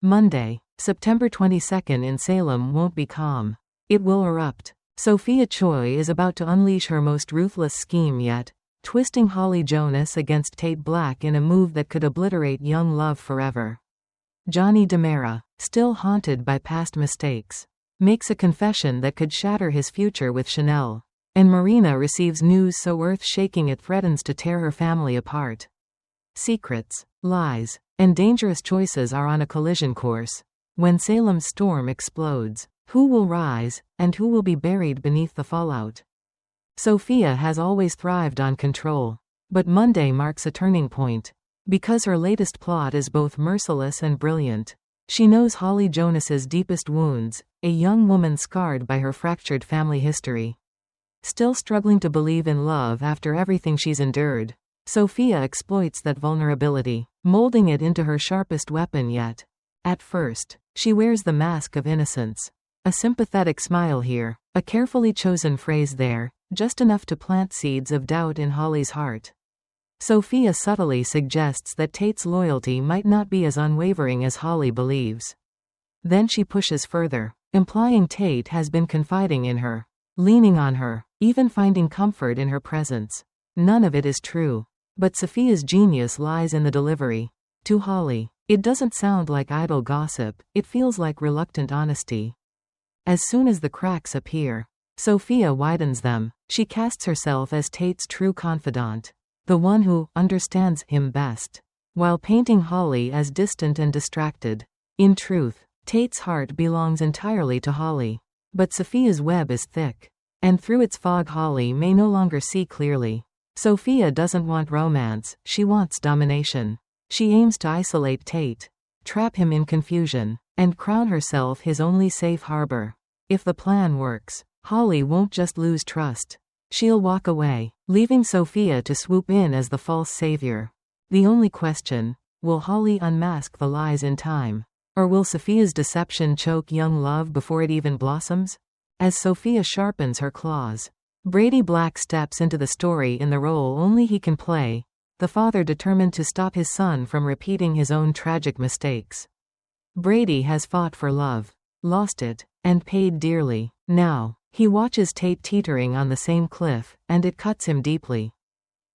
Monday, September 22nd in Salem won't be calm. It will erupt. Sophia Choi is about to unleash her most ruthless scheme yet, twisting Holly Jonas against Tate Black in a move that could obliterate young love forever. Johnny DiMera, still haunted by past mistakes, makes a confession that could shatter his future with Chanel. And Marina receives news so earth-shaking it threatens to tear her family apart. Secrets, lies, and dangerous choices are on a collision course. When Salem's storm explodes, who will rise, and who will be buried beneath the fallout? Sophia has always thrived on control. But Monday marks a turning point. Because her latest plot is both merciless and brilliant. She knows Holly Jonas's deepest wounds, a young woman scarred by her fractured family history. Still struggling to believe in love after everything she's endured, Sophia exploits that vulnerability, molding it into her sharpest weapon yet. At first, she wears the mask of innocence. A sympathetic smile here, a carefully chosen phrase there, just enough to plant seeds of doubt in Holly's heart. Sophia subtly suggests that Tate's loyalty might not be as unwavering as Holly believes. Then she pushes further, implying Tate has been confiding in her, leaning on her, even finding comfort in her presence. None of it is true. But Sophia's genius lies in the delivery. To Holly, it doesn't sound like idle gossip, it feels like reluctant honesty. As soon as the cracks appear, Sophia widens them. She casts herself as Tate's true confidant, the one who understands him best, while painting Holly as distant and distracted. In truth, Tate's heart belongs entirely to Holly. But Sophia's web is thick, and through its fog Holly may no longer see clearly. Sophia doesn't want romance, she wants domination. She aims to isolate Tate, trap him in confusion, and crown herself his only safe harbor. If the plan works, Holly won't just lose trust. She'll walk away, leaving Sophia to swoop in as the false savior. The only question, will Holly unmask the lies in time? Or will Sophia's deception choke young love before it even blossoms? As Sophia sharpens her claws, Brady Black steps into the story in the role only he can play, the father determined to stop his son from repeating his own tragic mistakes. Brady has fought for love, lost it, and paid dearly. Now, he watches Tate teetering on the same cliff, and it cuts him deeply.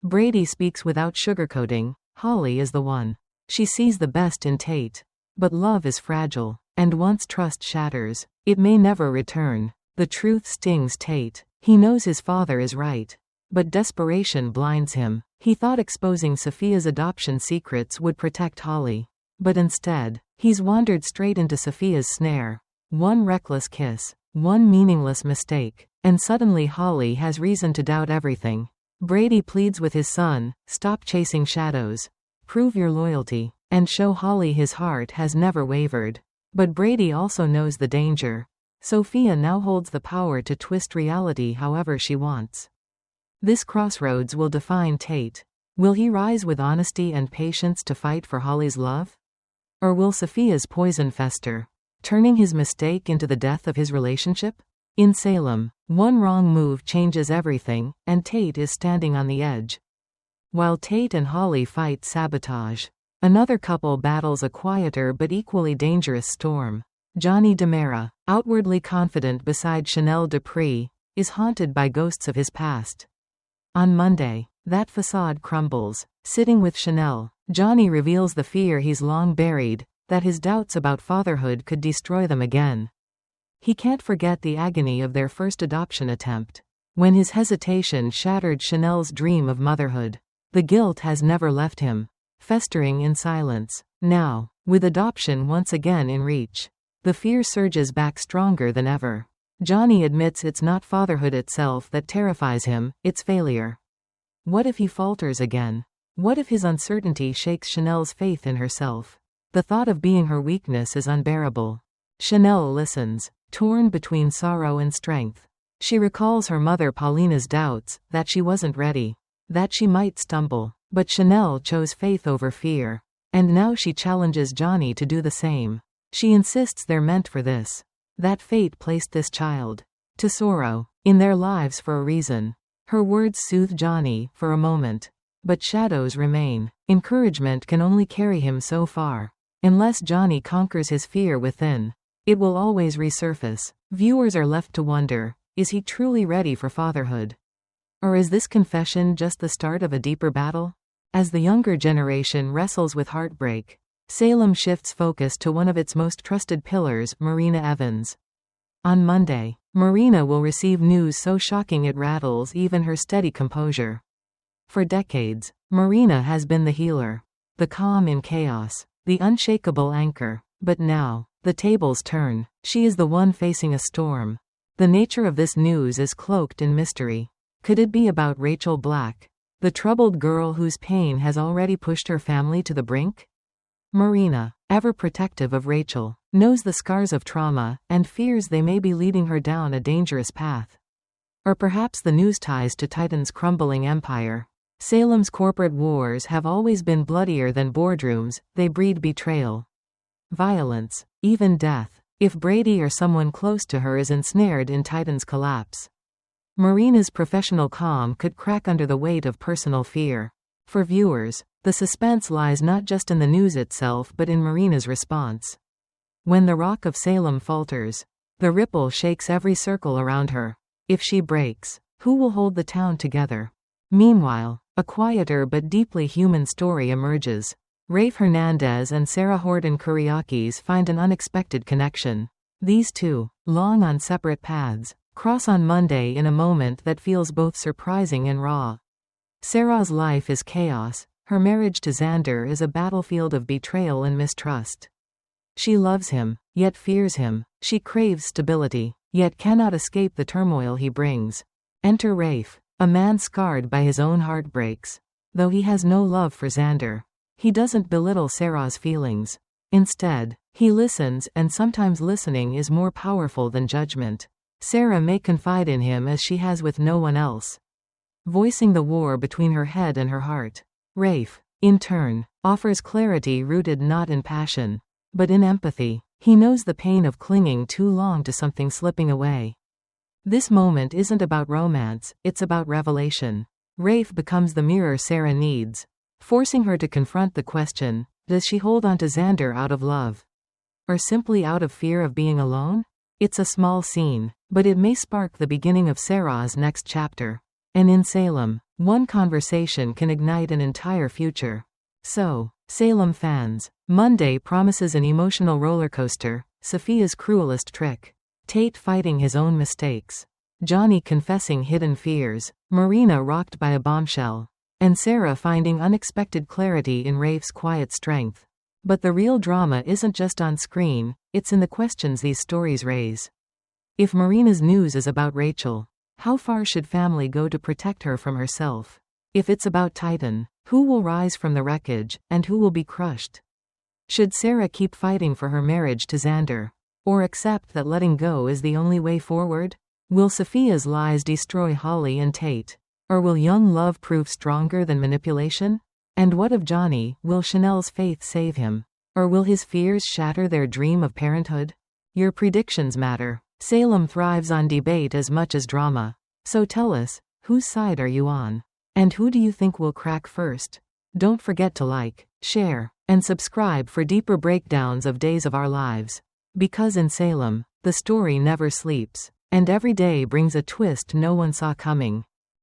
Brady speaks without sugarcoating. Holly is the one. She sees the best in Tate. But love is fragile, and once trust shatters, it may never return. The truth stings Tate. He knows his father is right. But desperation blinds him. He thought exposing Sophia's adoption secrets would protect Holly. But instead, he's wandered straight into Sophia's snare. One reckless kiss, one meaningless mistake, and suddenly Holly has reason to doubt everything. Brady pleads with his son, stop chasing shadows. Prove your loyalty, and show Holly his heart has never wavered. But Brady also knows the danger. Sophia now holds the power to twist reality however she wants. This crossroads will define Tate. Will he rise with honesty and patience to fight for Holly's love? Or will Sophia's poison fester, turning his mistake into the death of his relationship? In Salem, one wrong move changes everything, and Tate is standing on the edge. While Tate and Holly fight sabotage, another couple battles a quieter but equally dangerous storm. Johnny DiMera, outwardly confident beside Chanel Dupree, is haunted by ghosts of his past. On Monday, that facade crumbles. Sitting with Chanel, Johnny reveals the fear he's long buried, that his doubts about fatherhood could destroy them again. He can't forget the agony of their first adoption attempt, when his hesitation shattered Chanel's dream of motherhood. The guilt has never left him, festering in silence. Now, with adoption once again in reach, the fear surges back stronger than ever. Johnny admits it's not fatherhood itself that terrifies him, it's failure. What if he falters again? What if his uncertainty shakes Chanel's faith in herself? The thought of being her weakness is unbearable. Chanel listens, torn between sorrow and strength. She recalls her mother Paulina's doubts, that she wasn't ready, that she might stumble. But Chanel chose faith over fear. And now she challenges Johnny to do the same. She insists they're meant for this. That fate placed this child to sorrow in their lives for a reason. Her words soothe Johnny for a moment. But shadows remain. Encouragement can only carry him so far. Unless Johnny conquers his fear within, it will always resurface. Viewers are left to wonder, is he truly ready for fatherhood? Or is this confession just the start of a deeper battle? As the younger generation wrestles with heartbreak, Salem shifts focus to one of its most trusted pillars, Marina Evans. On Monday, Marina will receive news so shocking it rattles even her steady composure. For decades, Marina has been the healer, the calm in chaos, the unshakable anchor. But now, the tables turn. She is the one facing a storm. The nature of this news is cloaked in mystery. Could it be about Rachel Black, the troubled girl whose pain has already pushed her family to the brink? Marina, ever protective of Rachel, knows the scars of trauma, and fears they may be leading her down a dangerous path. Or perhaps the news ties to Titan's crumbling empire. Salem's corporate wars have always been bloodier than boardrooms, they breed betrayal, violence, even death, if Brady or someone close to her is ensnared in Titan's collapse. Marina's professional calm could crack under the weight of personal fear. For viewers, the suspense lies not just in the news itself but in Marina's response. When the Rock of Salem falters, the ripple shakes every circle around her. If she breaks, who will hold the town together? Meanwhile, a quieter but deeply human story emerges. Rafe Hernandez and Sarah Horton Kuriakis find an unexpected connection. These two, long on separate paths, cross on Monday in a moment that feels both surprising and raw. Sarah's life is chaos. Her marriage to Xander is a battlefield of betrayal and mistrust. She loves him, yet fears him. She craves stability, yet cannot escape the turmoil he brings. Enter Rafe, a man scarred by his own heartbreaks. Though he has no love for Xander, he doesn't belittle Sarah's feelings. Instead, he listens, and sometimes listening is more powerful than judgment. Sarah may confide in him as she has with no one else, voicing the war between her head and her heart. Rafe, in turn, offers clarity rooted not in passion, but in empathy. He knows the pain of clinging too long to something slipping away. This moment isn't about romance, it's about revelation. Rafe becomes the mirror Sarah needs, forcing her to confront the question, does she hold on to Xander out of love? Or simply out of fear of being alone? It's a small scene, but it may spark the beginning of Sarah's next chapter. And in Salem, one conversation can ignite an entire future. So, Salem fans, Monday promises an emotional rollercoaster, Sophia's cruelest trick, Tate fighting his own mistakes, Johnny confessing hidden fears, Marina rocked by a bombshell, and Sarah finding unexpected clarity in Rafe's quiet strength. But the real drama isn't just on screen, it's in the questions these stories raise. If Marina's news is about Rachel, how far should family go to protect her from herself? If it's about Titan, who will rise from the wreckage, and who will be crushed? Should Sarah keep fighting for her marriage to Xander, or accept that letting go is the only way forward? Will Sophia's lies destroy Holly and Tate? Or will young love prove stronger than manipulation? And what of Johnny? Will Chanel's faith save him? Or will his fears shatter their dream of parenthood? Your predictions matter. Salem thrives on debate as much as drama. So tell us, whose side are you on? And who do you think will crack first? Don't forget to like, share, and subscribe for deeper breakdowns of Days of Our Lives. Because in Salem, the story never sleeps, and every day brings a twist no one saw coming.